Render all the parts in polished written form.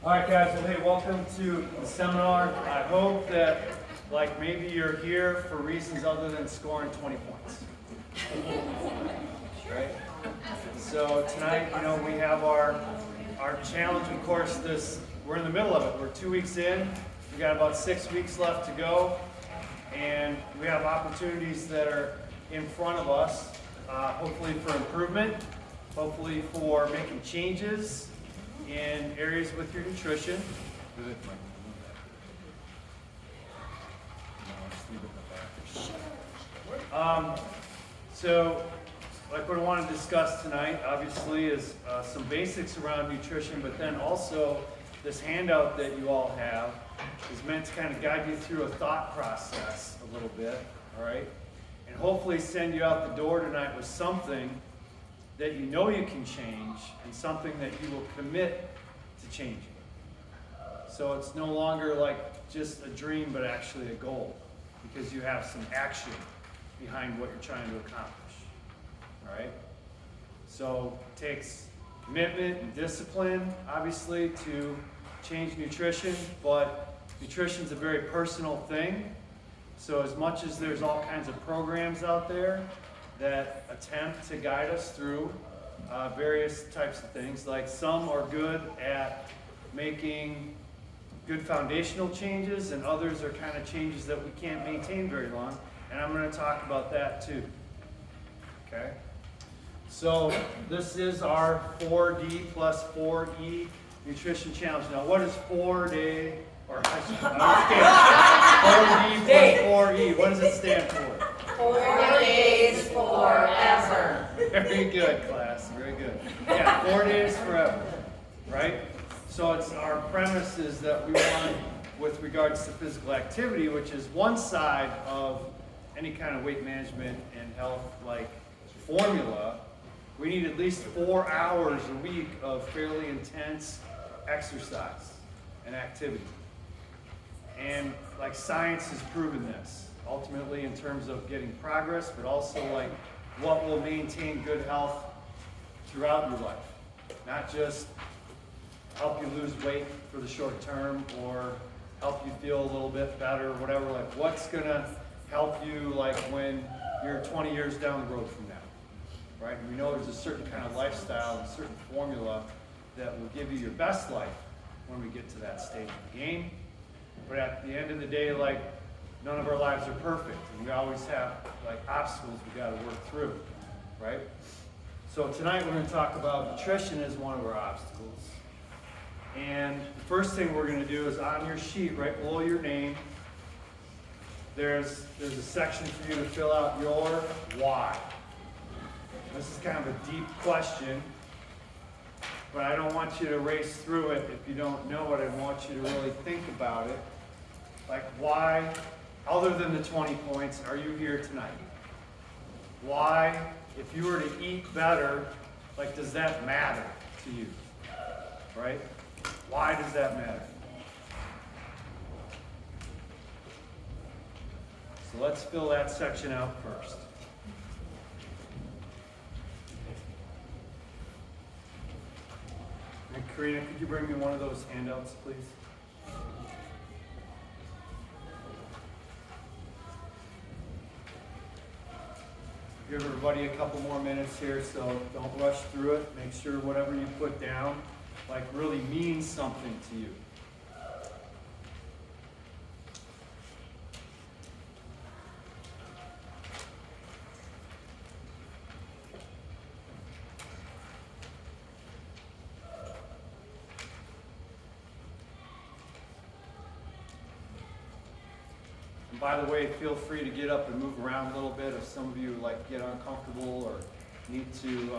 All right, guys. Well, hey, welcome to the seminar. I hope that, like, maybe you're here for reasons other than scoring 20 points. Right? So tonight, we have our challenge. Of course, we're in the middle of it. We're 2 weeks in. We got about 6 weeks left to go, and we have opportunities that are in front of us. Hopefully for improvement. Hopefully for making changes in areas with your nutrition. So, like what I want to discuss tonight, obviously, is some basics around nutrition, but then also this handout that you all have is meant to kind of guide you through a thought process a little bit, all right? And hopefully send you out the door tonight with something that you know you can change and something that you will commit to changing. So it's no longer like just a dream, but actually a goal, because you have some action behind what you're trying to accomplish. All right? So it takes commitment and discipline, obviously, to change nutrition, but nutrition is a very personal thing. So as much as there's all kinds of programs out there that attempt to guide us through various types of things, like some are good at making good foundational changes, and others are kind of changes that we can't maintain very long, and I'm going to talk about that too. Okay? So this is our 4D plus 4E nutrition challenge. Now what is 4D, or I should understand, 4D plus 4E, what does it stand for? 4 days forever. Very good, class. Very good. Yeah, 4 days forever, right? So it's our premise is that we want, with regards to physical activity, which is one side of any kind of weight management and health like formula, we need at least 4 hours a week of fairly intense exercise and activity. And like science has proven this. Ultimately in terms of getting progress, but also like what will maintain good health throughout your life. Not just help you lose weight for the short term or help you feel a little bit better or whatever. Like what's gonna help you like when you're 20 years down the road from now, right? And we know there's a certain kind of lifestyle and a certain formula that will give you your best life when we get to that stage of the game. But at the end of the day, like, none of our lives are perfect, and we always have like obstacles we got to work through, right? So tonight we're going to talk about nutrition as one of our obstacles. And the first thing we're going to do is on your sheet, right below your name, there's a section for you to fill out your why. This is kind of a deep question, but I don't want you to race through it if you don't know it. I want you to really think about it. Like why, other than the 20 points, are you here tonight? Why, if you were to eat better, like does that matter to you? Right? Why does that matter? So let's fill that section out first. And Karina, could you bring me one of those handouts, please? Give everybody a couple more minutes here, so don't rush through it. Make sure whatever you put down, like, really means something to you. By the way, feel free to get up and move around a little bit if some of you like get uncomfortable or need to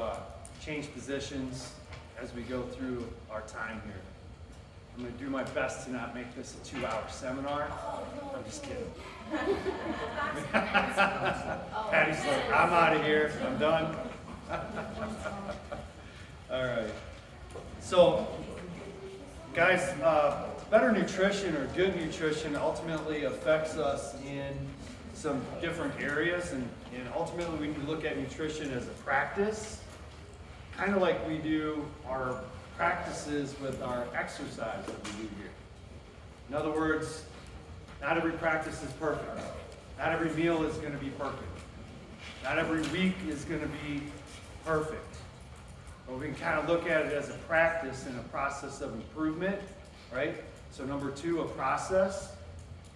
change positions as we go through our time here. I'm going to do my best to not make this a 2-hour seminar. I'm just kidding. Patty's like, I'm out of here. I'm done. All right. So, guys, better nutrition or good nutrition ultimately affects us in some different areas, and ultimately we need to look at nutrition as a practice, kind of like we do our practices with our exercise that we do here. In other words, not every practice is perfect. Not every meal is going to be perfect. Not every week is going to be perfect. But we can kind of look at it as a practice and a process of improvement, right? So number 2, a process.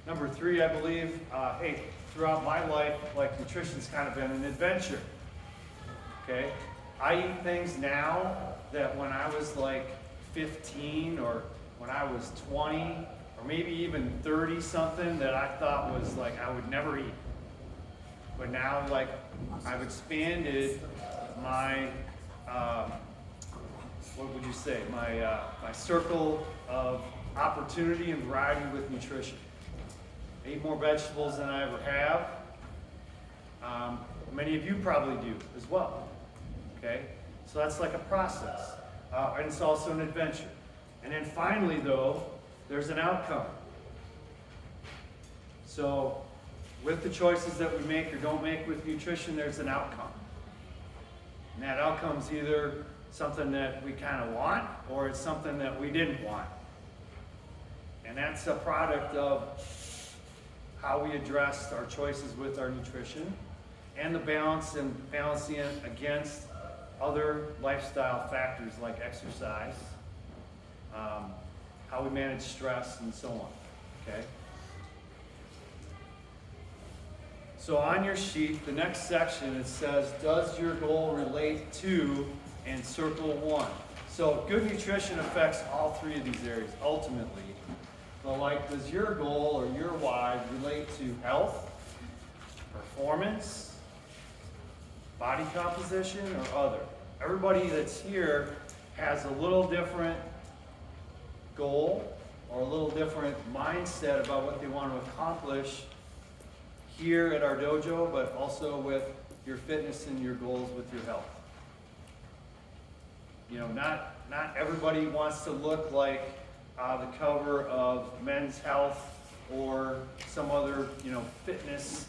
Number 3, I believe, throughout my life, like nutrition's kind of been an adventure, okay? I eat things now that when I was like 15 or when I was 20 or maybe even 30 something that I thought was like I would never eat. But now like I've expanded my, what would you say, my circle of opportunity and variety with nutrition. I eat more vegetables than I ever have. Many of you probably do as well. Okay? So that's like a process. And it's also an adventure. And then finally, though, there's an outcome. So with the choices that we make or don't make with nutrition, there's an outcome. And that outcome is either something that we kind of want or it's something that we didn't want. And that's a product of how we address our choices with our nutrition and the balancing it against other lifestyle factors like exercise, how we manage stress, and so on. Okay? So on your sheet, the next section, it says, does your goal relate to, and circle 1. So good nutrition affects all 3 of these areas, ultimately. So like, does your goal or your why relate to health, performance, body composition, or other? Everybody that's here has a little different goal or a little different mindset about what they want to accomplish here at our dojo, but also with your fitness and your goals with your health. You know, not everybody wants to look like the cover of Men's Health or some other, fitness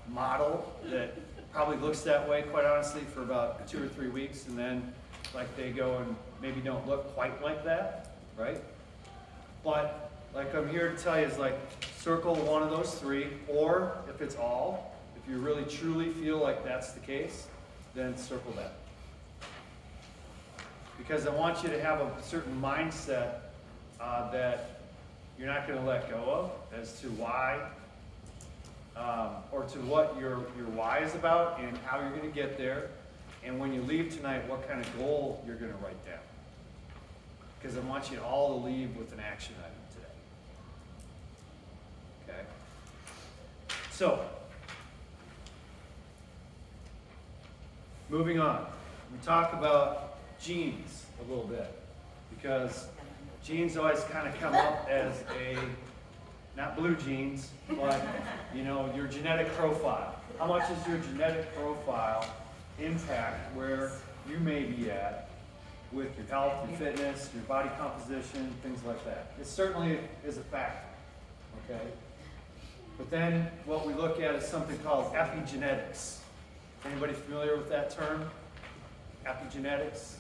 model that probably looks that way, quite honestly, for about 2 or 3 weeks, and then like they go and maybe don't look quite like that, right? But like I'm here to tell you is like circle one of those 3, or if it's all, if you really truly feel like that's the case, then circle that. Because I want you to have a certain mindset that you're not going to let go of as to why, or to what your why is about and how you're going to get there. And when you leave tonight, what kind of goal you're going to write down. Because I want you all to leave with an action item today. Okay? So, moving on. We talk about genes a little bit. Because genes always kind of come up as not blue genes, but your genetic profile. How much does your genetic profile impact where you may be at with your health, your fitness, your body composition, things like that? It certainly is a factor, okay? But then what we look at is something called epigenetics. Anybody familiar with that term? Epigenetics?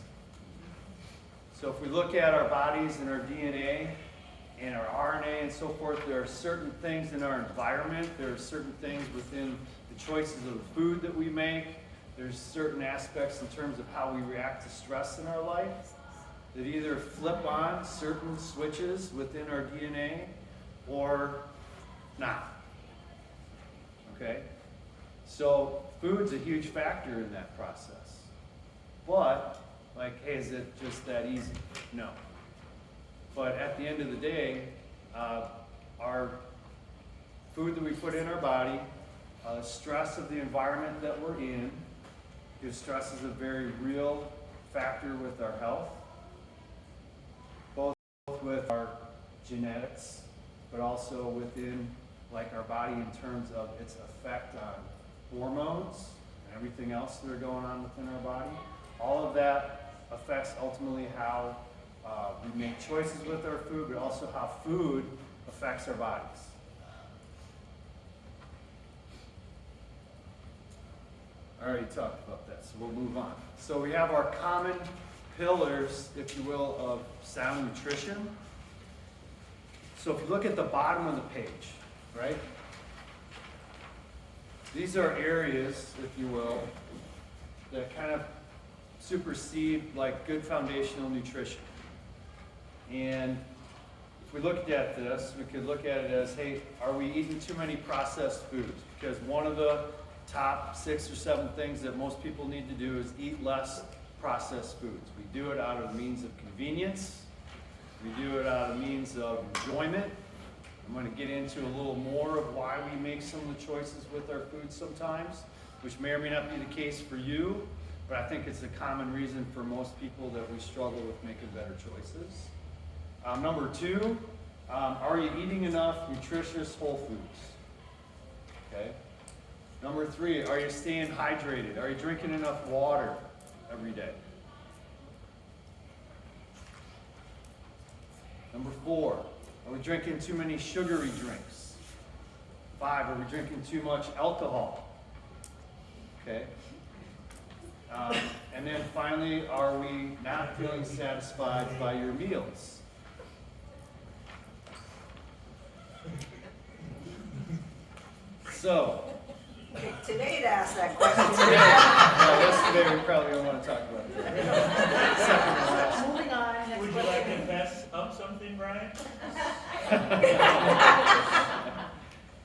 So if we look at our bodies and our DNA and our RNA and so forth, there are certain things in our environment, there are certain things within the choices of the food that we make, there's certain aspects in terms of how we react to stress in our life that either flip on certain switches within our DNA or not. Okay? So food's a huge factor in that process. But hey, is it just that easy? No. But at the end of the day, our food that we put in our body, stress of the environment that we're in, because stress is a very real factor with our health, both with our genetics, but also within our body in terms of its effect on hormones and everything else that are going on within our body. All of that affects ultimately how we make choices with our food, but also how food affects our bodies. I already talked about that, so we'll move on. So we have our common pillars, if you will, of sound nutrition. So if you look at the bottom of the page, right? These are areas, if you will, that kind of supersede like good foundational nutrition. And if we looked at this, we could look at it as, hey, are we eating too many processed foods? Because one of the top 6 or 7 things that most people need to do is eat less processed foods. We do it out of means of convenience. We do it out of means of enjoyment. I'm going to get into a little more of why we make some of the choices with our food sometimes, which may or may not be the case for you, but I think it's a common reason for most people that we struggle with making better choices. Number 2, are you eating enough nutritious whole foods? Okay. Number 3, are you staying hydrated? Are you drinking enough water every day? Number 4, are we drinking too many sugary drinks? 5, are we drinking too much alcohol? Okay. And then finally, are we not feeling satisfied by your meals? So, Today to ask that question. yesterday we probably don't want to talk about it. Second to last. Moving on. Next Would you like to pass up something, Brian?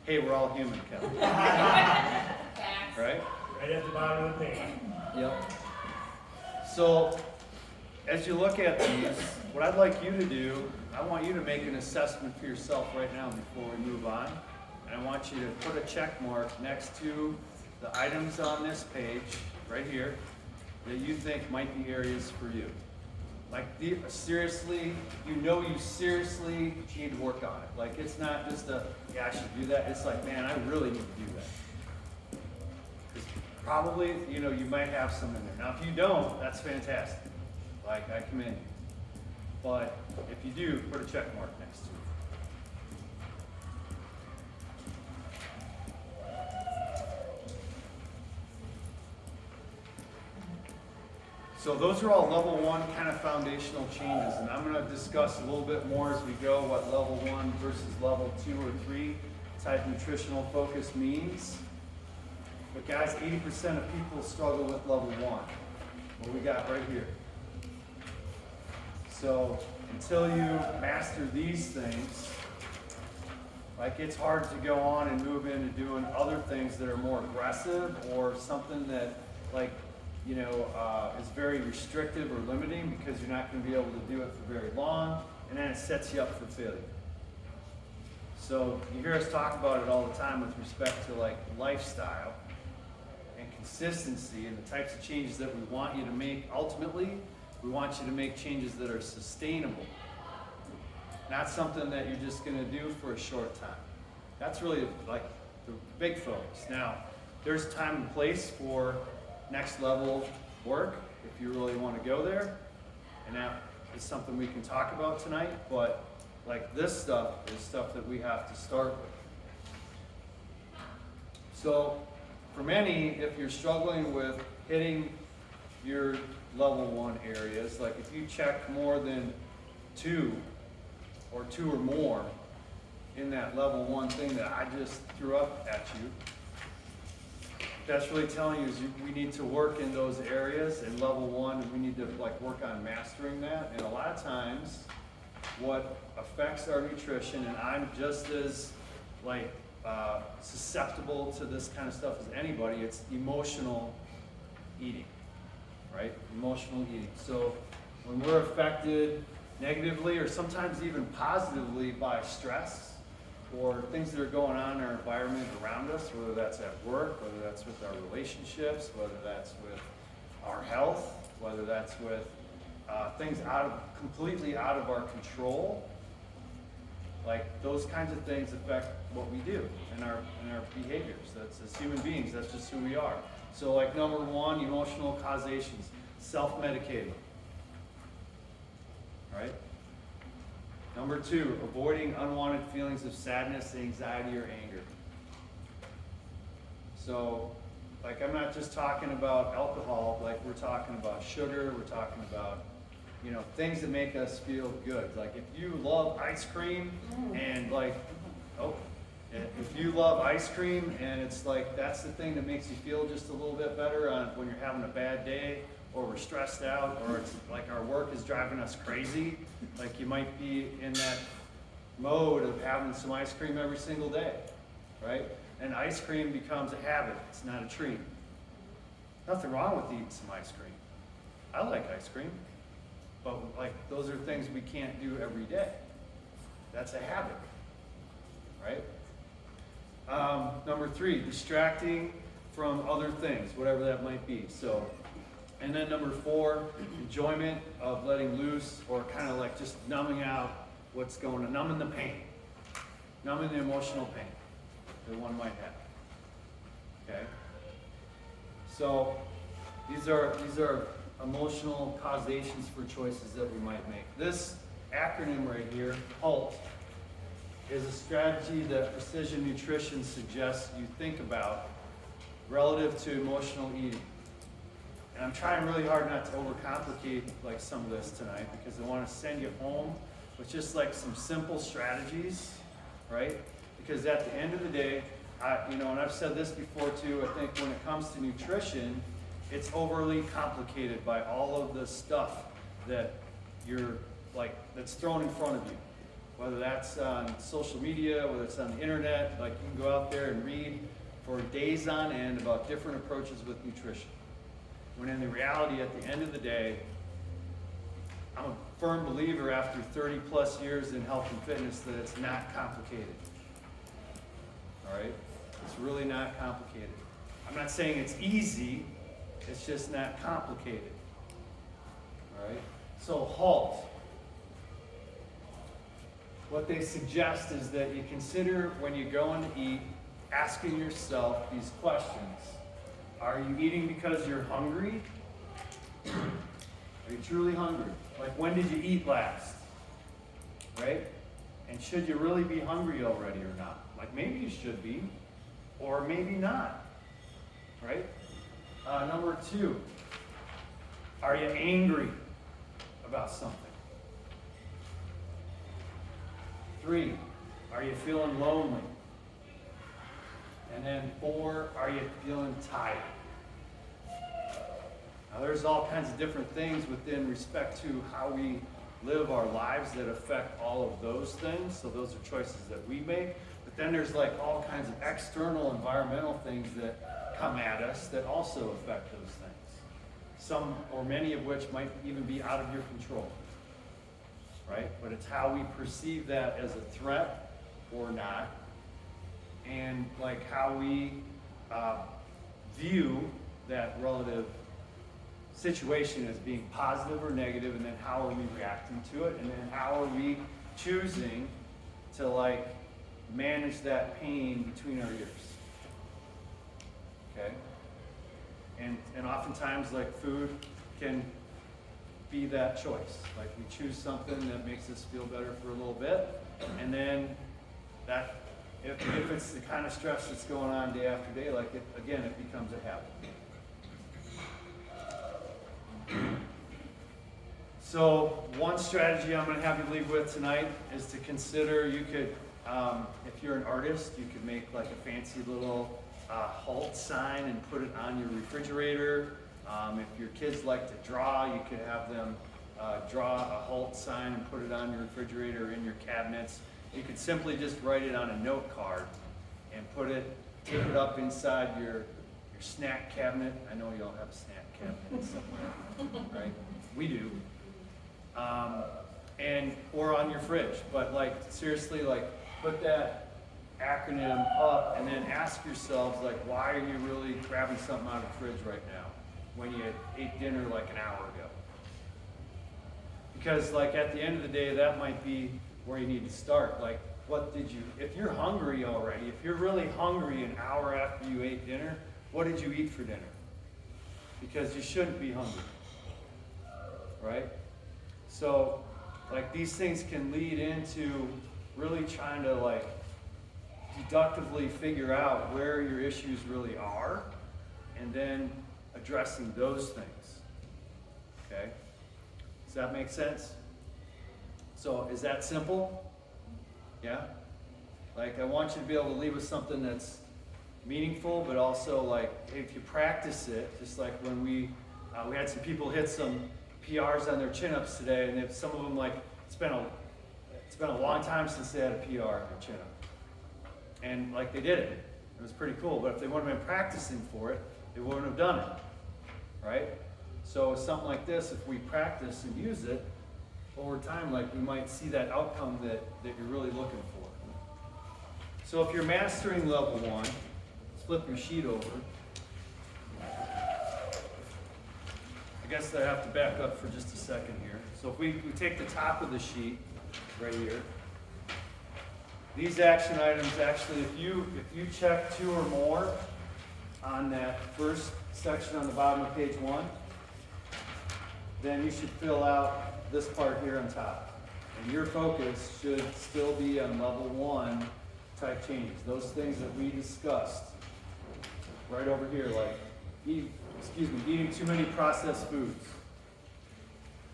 Hey, we're all human, Kevin. Right? Right at the bottom of the page. Yep. So, as you look at these, what I'd like you to do, I want you to make an assessment for yourself right now before we move on. And I want you to put a check mark next to the items on this page, right here, that you think might be areas for you. Like, seriously, you seriously need to work on it. Like, it's not just a, yeah, I should do that. It's like, man, I really need to do that. 'Cause probably, you might have some in there. Now, if you don't, that's fantastic. Like, I commend you. But if you do, put a check mark next to it. So those are all level 1 kind of foundational changes, and I'm going to discuss a little bit more as we go what level 1 versus level 2 or 3 type nutritional focus means. But guys, 80% of people struggle with level 1, what we got right here. So until you master these things, like, it's hard to go on and move into doing other things that are more aggressive or something that, like, is very restrictive or limiting, because you're not going to be able to do it for very long, and then it sets you up for failure. So you hear us talk about it all the time with respect to like lifestyle and consistency and the types of changes that we want you to make. Ultimately, we want you to make changes that are sustainable, not something that you're just going to do for a short time. That's really like the big focus. Now, there's time and place for next level work if you really want to go there, and that is something we can talk about tonight. But like, this stuff is stuff that we have to start with. So for many, if you're struggling with hitting your level 1 areas, like if you check more than 2 or 2 or more in that level 1 thing that I just threw up at you, that's really telling you is we need to work in those areas in level 1, and we need to like work on mastering that. And a lot of times what affects our nutrition, and I'm just as like susceptible to this kind of stuff as anybody, it's emotional eating, right? Emotional eating. So when we're affected negatively or sometimes even positively by stress or things that are going on in our environment around us, whether that's at work, whether that's with our relationships, whether that's with our health, whether that's with things completely out of our control, like those kinds of things affect what we do and our behaviors. That's, as human beings, that's just who we are. So like number 1, emotional causations, self-medicating, right? Number 2, avoiding unwanted feelings of sadness, anxiety, or anger. So, like, I'm not just talking about alcohol, like we're talking about sugar, we're talking about things that make us feel good. Like if you love ice cream and if you love ice cream and it's like that's the thing that makes you feel just a little bit better on when you're having a bad day or we're stressed out or it's like our work is driving us crazy, like you might be in that mode of having some ice cream every single day, right? And ice cream becomes a habit, it's not a treat. Nothing wrong with eating some ice cream. I like ice cream, but like those are things we can't do every day. That's a habit, right? Number 3, distracting from other things, whatever that might be. So, and then number 4, enjoyment of letting loose or kind of like just numbing out what's going on, numbing the pain, numbing the emotional pain that one might have. Okay? So these are emotional causations for choices that we might make. This acronym right here, HALT, is a strategy that Precision Nutrition suggests you think about relative to emotional eating. And I'm trying really hard not to overcomplicate like some of this tonight because I want to send you home with just like some simple strategies, right? Because at the end of the day, and I've said this before too, I think when it comes to nutrition, it's overly complicated by all of the stuff that that's thrown in front of you. Whether that's on social media, whether it's on the internet, like you can go out there and read for days on end about different approaches with nutrition. When in the reality, at the end of the day, I'm a firm believer after 30 plus years in health and fitness that it's not complicated. All right? It's really not complicated. I'm not saying it's easy, it's just not complicated. All right? So HALT. What they suggest is that you consider when you're going to eat, asking yourself these questions. Are you eating because you're hungry? Are you truly hungry? Like when did you eat last? Right? And should you really be hungry already or not? Like maybe you should be, or maybe not. Right? Number 2, are you angry about something? 3, are you feeling lonely? And then 4, are you feeling tired? Now there's all kinds of different things within respect to how we live our lives that affect all of those things. So those are choices that we make. But then there's like all kinds of external environmental things that come at us that also affect those things. Some or many of which might even be out of your control. Right? But it's how we perceive that as a threat or not, and like how we view that relative situation as being positive or negative, and then how are we reacting to it, and then how are we choosing to like manage that pain between our ears. Okay? And oftentimes like food can be that choice. Like we choose something that makes us feel better for a little bit, and then that, if it's the kind of stress that's going on day after day, like it becomes a habit. So one strategy I'm going to have you leave with tonight is to consider, you could, if you're an artist, you could make like a fancy little HALT sign and put it on your refrigerator. If your kids like to draw, you could have them draw a HALT sign and put it on your refrigerator or in your cabinets. You could simply just write it on a note card and take it up inside your snack cabinet. I know you all have a snack cabinet somewhere, right? We do. Or on your fridge. But like seriously, like put that acronym up and then ask yourselves like, why are you really grabbing something out of the fridge right now when you ate dinner like an hour ago? Because like at the end of the day, that might be where you need to start. Like, if you're hungry already, if you're really hungry an hour after you ate dinner, what did you eat for dinner? Because you shouldn't be hungry, right? So, like these things can lead into really trying to like deductively figure out where your issues really are, and then addressing those things, okay? Does that make sense? So is that simple? Yeah? Like, I want you to be able to leave with something that's meaningful, but also like, if you practice it, just like when we had some people hit some PRs on their chin-ups today, and some of them, like, it's been a long time since they had a PR on their chin-up. And like, they did it. It was pretty cool, but if they wouldn't have been practicing for it, they wouldn't have done it, right? So something like this, if we practice and use it, over time, like, we might see that outcome that you're really looking for. So if you're mastering level 1, let's flip your sheet over. I guess I have to back up for just a second here. So if we take the top of the sheet right here, these action items, actually, if you check 2 or more on that first section on the bottom of page 1, then you should fill out this part here on top. And your focus should still be on level 1 type changes. Those things that we discussed right over here, like eating too many processed foods,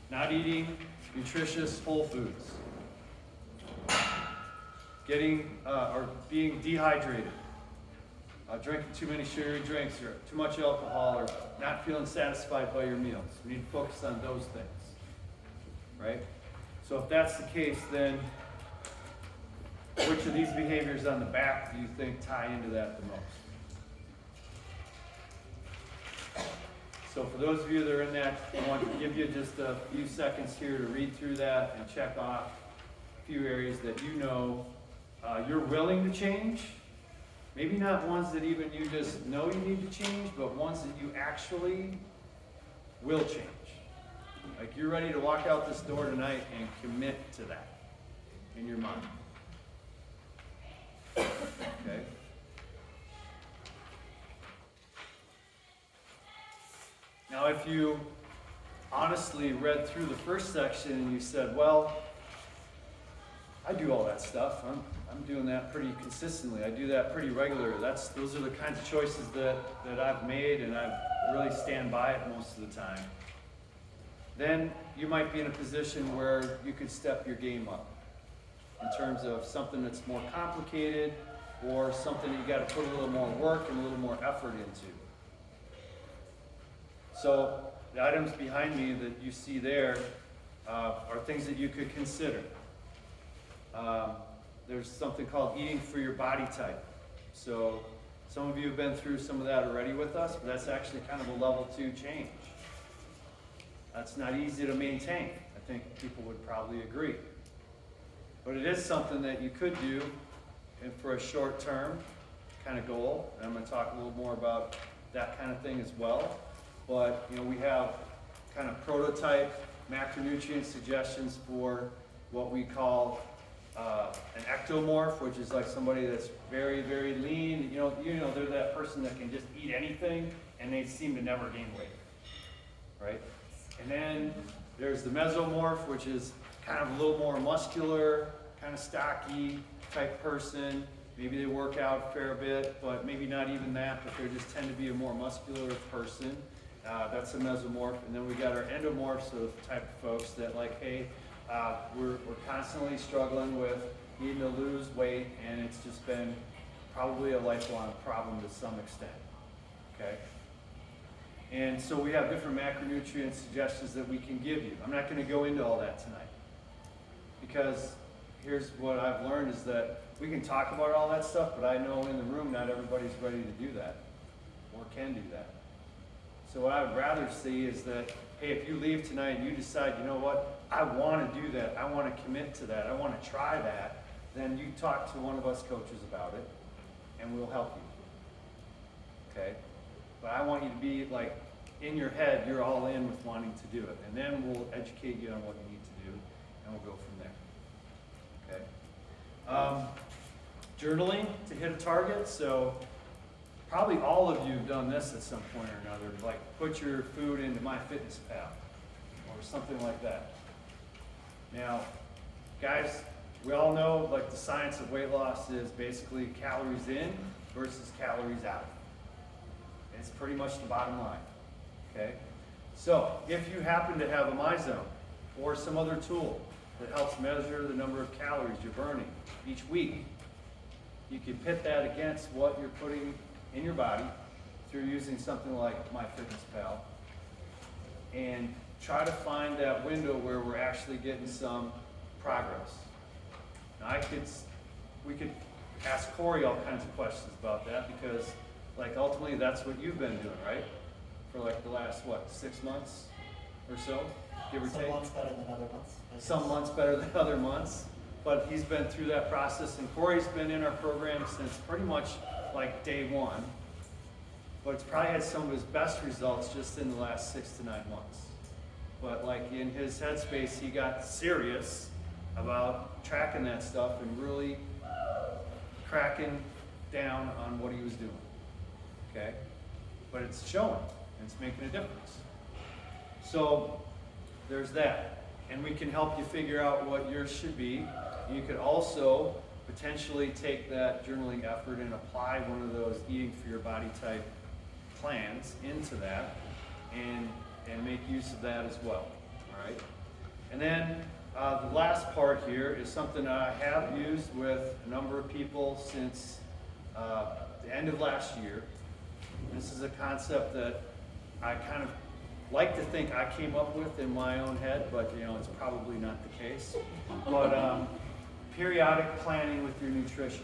not eating nutritious whole foods, or being dehydrated, drinking too many sugary drinks, or too much alcohol, or not feeling satisfied by your meals. We need to focus on those things, right? So if that's the case, then which of these behaviors on the back do you think tie into that the most? So for those of you that are in that, I want to give you just a few seconds here to read through that and check off a few areas that you know you're willing to change. Maybe not ones that even you just know you need to change, but ones that you actually will change. Like, you're ready to walk out this door tonight and commit to that in your mind. Okay? Now, if you honestly read through the first section and you said, well, I do all that stuff. I'm doing that pretty consistently. I do that pretty regularly. Those are the kinds of choices that I've made, and I really stand by it most of the time. Then you might be in a position where you could step your game up in terms of something that's more complicated, or something that you got to put a little more work and a little more effort into. So the items behind me that you see there are things that you could consider. There's something called eating for your body type. So some of you have been through some of that already with us, but that's actually kind of a level 2 change. That's not easy to maintain. I think people would probably agree. But it is something that you could do and for a short-term kind of goal. And I'm going to talk a little more about that kind of thing as well. But, we have kind of prototype macronutrient suggestions for what we call an ectomorph, which is like somebody that's very, very lean. They're that person that can just eat anything and they seem to never gain weight, right? And then there's the mesomorph, which is kind of a little more muscular, kind of stocky type person. Maybe they work out a fair bit, but maybe not even that, but they just tend to be a more muscular person. That's a mesomorph. And then we got our endomorphs, so the type of folks that like, hey, we're constantly struggling with needing to lose weight, and it's just been probably a lifelong problem to some extent, okay? And so we have different macronutrient suggestions that we can give you. I'm not going to go into all that tonight, because here's what I've learned is that we can talk about all that stuff, but I know in the room not everybody's ready to do that or can do that. So what I would rather see is that, hey, if you leave tonight and you decide, you know what, I want to do that, I want to commit to that, I want to try that, then you talk to one of us coaches about it, and we'll help you. Okay? But I want you to be like, in your head, you're all in with wanting to do it. And then we'll educate you on what you need to do, and we'll go from there. Okay? Journaling to hit a target. So probably all of you have done this at some point or another, like put your food into MyFitnessPal or something like that. Now, guys, we all know like the science of weight loss is basically calories in versus calories out. It's pretty much the bottom line, okay? So if you happen to have a MyZone, or some other tool that helps measure the number of calories you're burning each week. You can pit that against what you're putting in your body through using something like MyFitnessPal, and try to find that window where we're actually getting some progress. Now we could ask Corey all kinds of questions about that, because like ultimately that's what you've been doing, right? For like the last, 6 months or so, give or take? Some months better than other months. I guess. Some months better than other months, but he's been through that process, and Corey's been in our program since pretty much like day one, but it's probably had some of his best results just in the last 6 to 9 months. But like in his headspace, he got serious about tracking that stuff and really cracking down on what he was doing, okay? But it's showing, and it's making a difference. So there's that, and we can help you figure out what yours should be. You could also potentially take that journaling effort and apply one of those eating for your body type plans into that, and make use of that as well, all right? And then the last part here is something I have used with a number of people since the end of last year. This is a concept that I kind of like to think I came up with in my own head, but it's probably not the case. But periodic planning with your nutrition.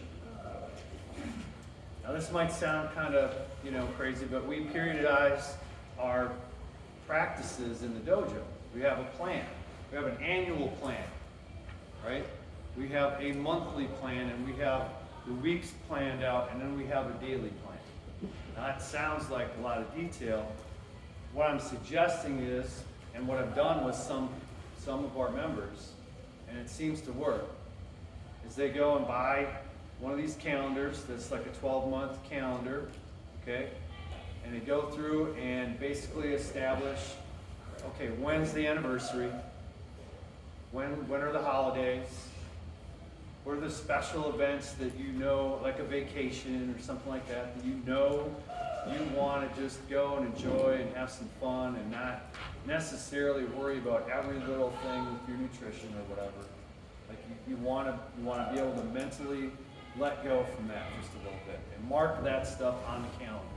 Now this might sound kind of crazy, but we periodize our practices in the dojo. We have a plan. We have an annual plan, right? We have a monthly plan, and we have the weeks planned out, and then we have a daily plan. Now that sounds like a lot of detail. What I'm suggesting is, and what I've done with some of our members, and it seems to work, is they go and buy one of these calendars that's like a 12-month calendar, okay? And they go through and basically establish, okay, when's the anniversary? When are the holidays? What are the special events that like a vacation or something like that you want to just go and enjoy and have some fun and not necessarily worry about every little thing with your nutrition or whatever. Like you want to be able to mentally let go from that just a little bit and mark that stuff on the calendar.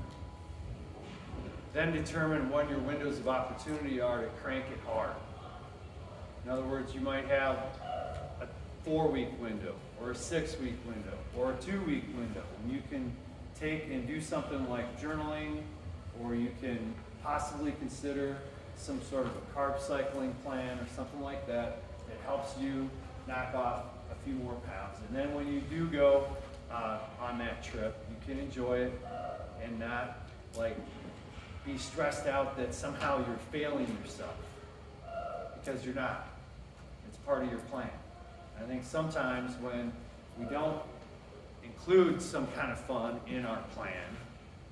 Then determine when your windows of opportunity are to crank it hard. In other words, you might have a 4-week window or a 6-week window or a 2-week window. And you can take and do something like journaling, or you can possibly consider some sort of a carb cycling plan or something like that that helps you knock off a few more pounds. And then when you do go on that trip, you can enjoy it and not be stressed out that somehow you're failing yourself, because you're not. It's part of your plan. I think sometimes when we don't include some kind of fun in our plan,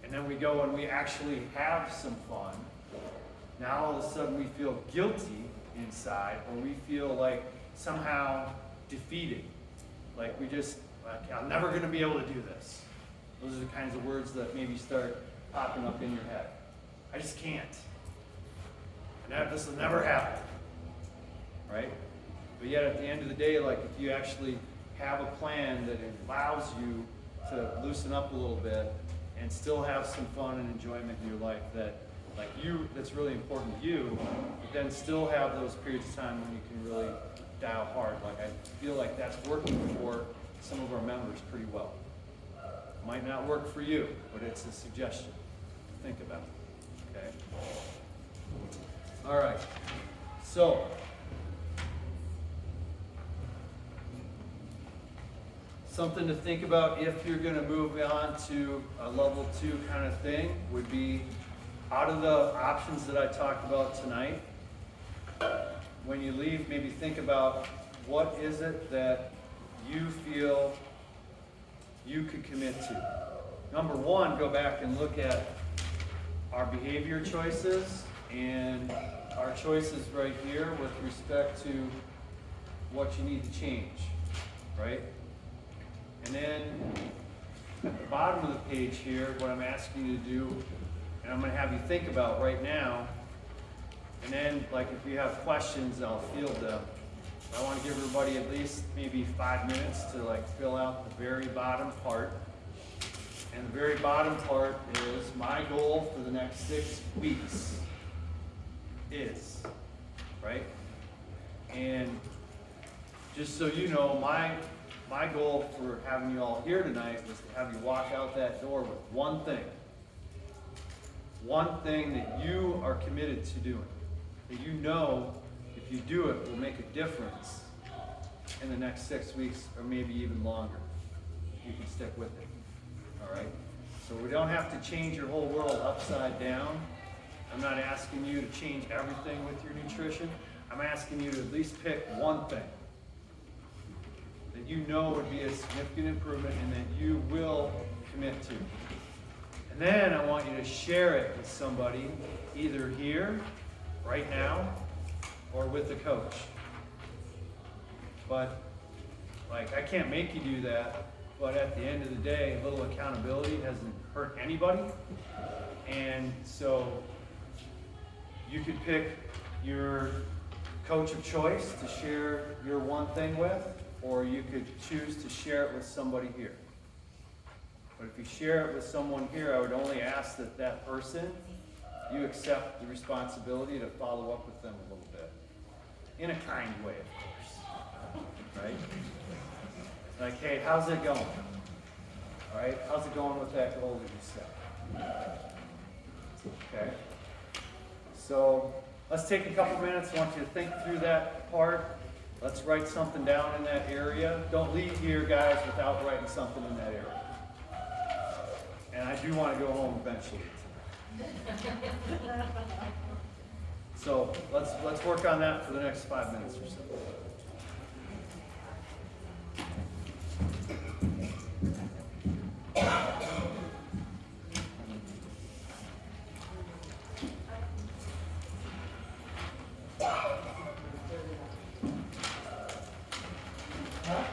and then we go and we actually have some fun, now all of a sudden we feel guilty inside, or we feel like somehow defeated. Like I'm never going to be able to do this. Those are the kinds of words that maybe start popping up in your head. I just can't. And this will never happen, right? But yet at the end of the day, like if you actually have a plan that allows you to loosen up a little bit and still have some fun and enjoyment in your life that's really important to you, but then still have those periods of time when you can really dial hard. Like I feel like that's working for some of our members pretty well. Might not work for you, but it's a suggestion to think about. Okay. All right. So something to think about if you're going to move on to a level 2 kind of thing would be, out of the options that I talked about tonight, when you leave, maybe think about what is it that you feel you could commit to. Number 1, go back and look at our behavior choices and our choices right here with respect to what you need to change, right? And then at the bottom of the page here, what I'm asking you to do, and I'm going to have you think about right now, And then, like, if you have questions, I'll field them. I want to give everybody at least maybe 5 minutes to like fill out the very bottom part. And the very bottom part is my goal for the next 6 weeks is, right? And just so you know, my goal for having you all here tonight was to have you walk out that door with one thing. One thing that you are committed to doing. That you know if you do it will make a difference in the next 6 weeks or maybe even longer. You can stick with it. All right? So we don't have to change your whole world upside down. I'm not asking you to change everything with your nutrition. I'm asking you to at least pick one thing that you know would be a significant improvement and that you will commit to. And then I want you to share it with somebody, either here, right now, or with a coach. But, like, I can't make you do that, but at the end of the day, a little accountability hasn't hurt anybody. And so you could pick your coach of choice to share your one thing with, or you could choose to share it with somebody here. But if you share it with someone here, I would only ask that that person, you accept the responsibility to follow up with them a little bit. In a kind way, of course. Right? Like, hey, how's it going? All right? How's it going with that goal that you set? Okay? So let's take a couple minutes. I want you to think through that part. Let's write something down in that area. Don't leave here, guys, without writing something in that area. And I do want to go home eventually. So let's work on that for the next 5 minutes or so. Huh?